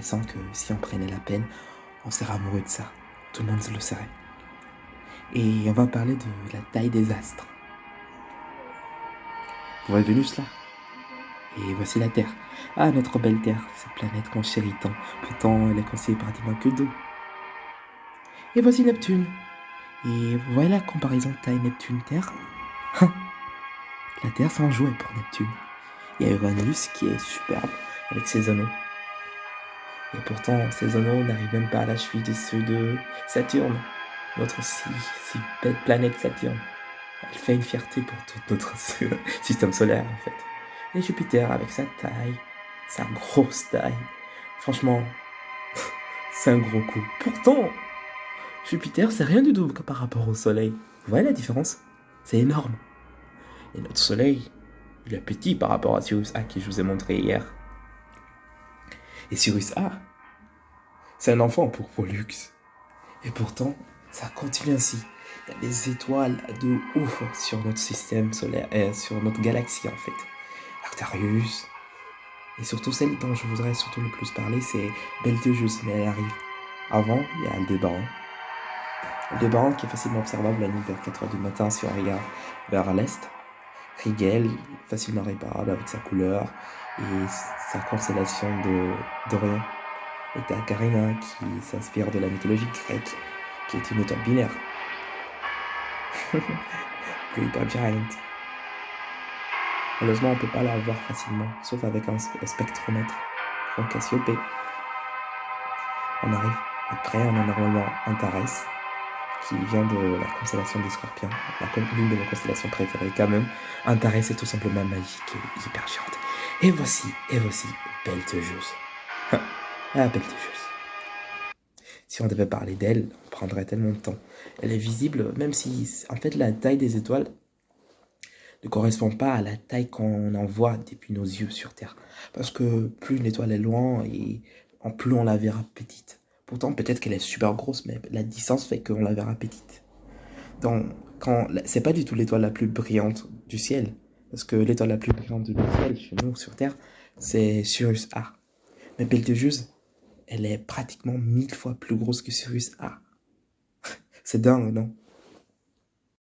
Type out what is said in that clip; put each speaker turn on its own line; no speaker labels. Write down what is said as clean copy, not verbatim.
intéressant que si on prenait la peine, on serait amoureux de ça. Tout le monde le serait. Et on va parler de la taille des astres. Vous voyez Vénus là? Et voici la Terre. Ah, notre belle Terre, cette planète qu'on chérit tant. Pourtant, elle est constituée pratiquement que d'eau. Et voici Neptune. Et vous voyez la comparaison taille Neptune-Terre? La Terre, c'est un jouet pour Neptune. Il y a Uranus qui est superbe avec ses anneaux. Et pourtant, ces anneaux n'arrivent même pas à la cheville de ceux de Saturne, notre si belle planète Saturne. Elle fait une fierté pour tout notre système solaire, en fait. Et Jupiter, avec sa taille, sa grosse taille, franchement, c'est un gros coup. Pourtant, Jupiter, c'est rien du tout par rapport au Soleil. Vous voyez la différence? C'est énorme. Et notre Soleil, il est petit par rapport à Sirius A, que je vous ai montré hier. Et Sirius A, c'est un enfant pour Pollux. Et pourtant, ça continue ainsi. Il y a des étoiles de ouf sur notre système solaire, sur notre galaxie en fait. Arcturus. Et surtout celle dont je voudrais surtout le plus parler, c'est Betelgeuse, mais elle arrive. Avant, il y a Aldébaran. Aldébaran qui est facilement observable la nuit vers 4h du matin si on regarde vers l'est. Rigel, facilement réparable avec sa couleur et sa constellation d'Orion. Et t'as Carina qui s'inspire de la mythologie grecque, qui est une étoile binaire. Le Hypergiant. Malheureusement, on ne peut pas la voir facilement, sauf avec un spectromètre, en Cassiopée. On arrive. Après, on a normalement Antares, qui vient de la constellation des Scorpions, l'une de mes constellations préférées quand même. Antares est tout simplement magique et hyper géante. Et voici Betelgeuse. Ah, Betelgeuse. Si on devait parler d'elle, on prendrait tellement de temps. Elle est visible, même si, en fait, la taille des étoiles ne correspond pas à la taille qu'on en voit depuis nos yeux sur Terre. Parce que plus une étoile est loin, et plus on la verra petite. Pourtant, peut-être qu'elle est super grosse, mais la distance fait qu'on la verra petite. Donc, c'est pas du tout l'étoile la plus brillante du ciel. Parce que l'étoile la plus brillante du ciel, chez nous, sur Terre, c'est Sirius A. Mais Betelgeuse, elle est pratiquement 1000 fois plus grosse que Sirius A. C'est dingue, non?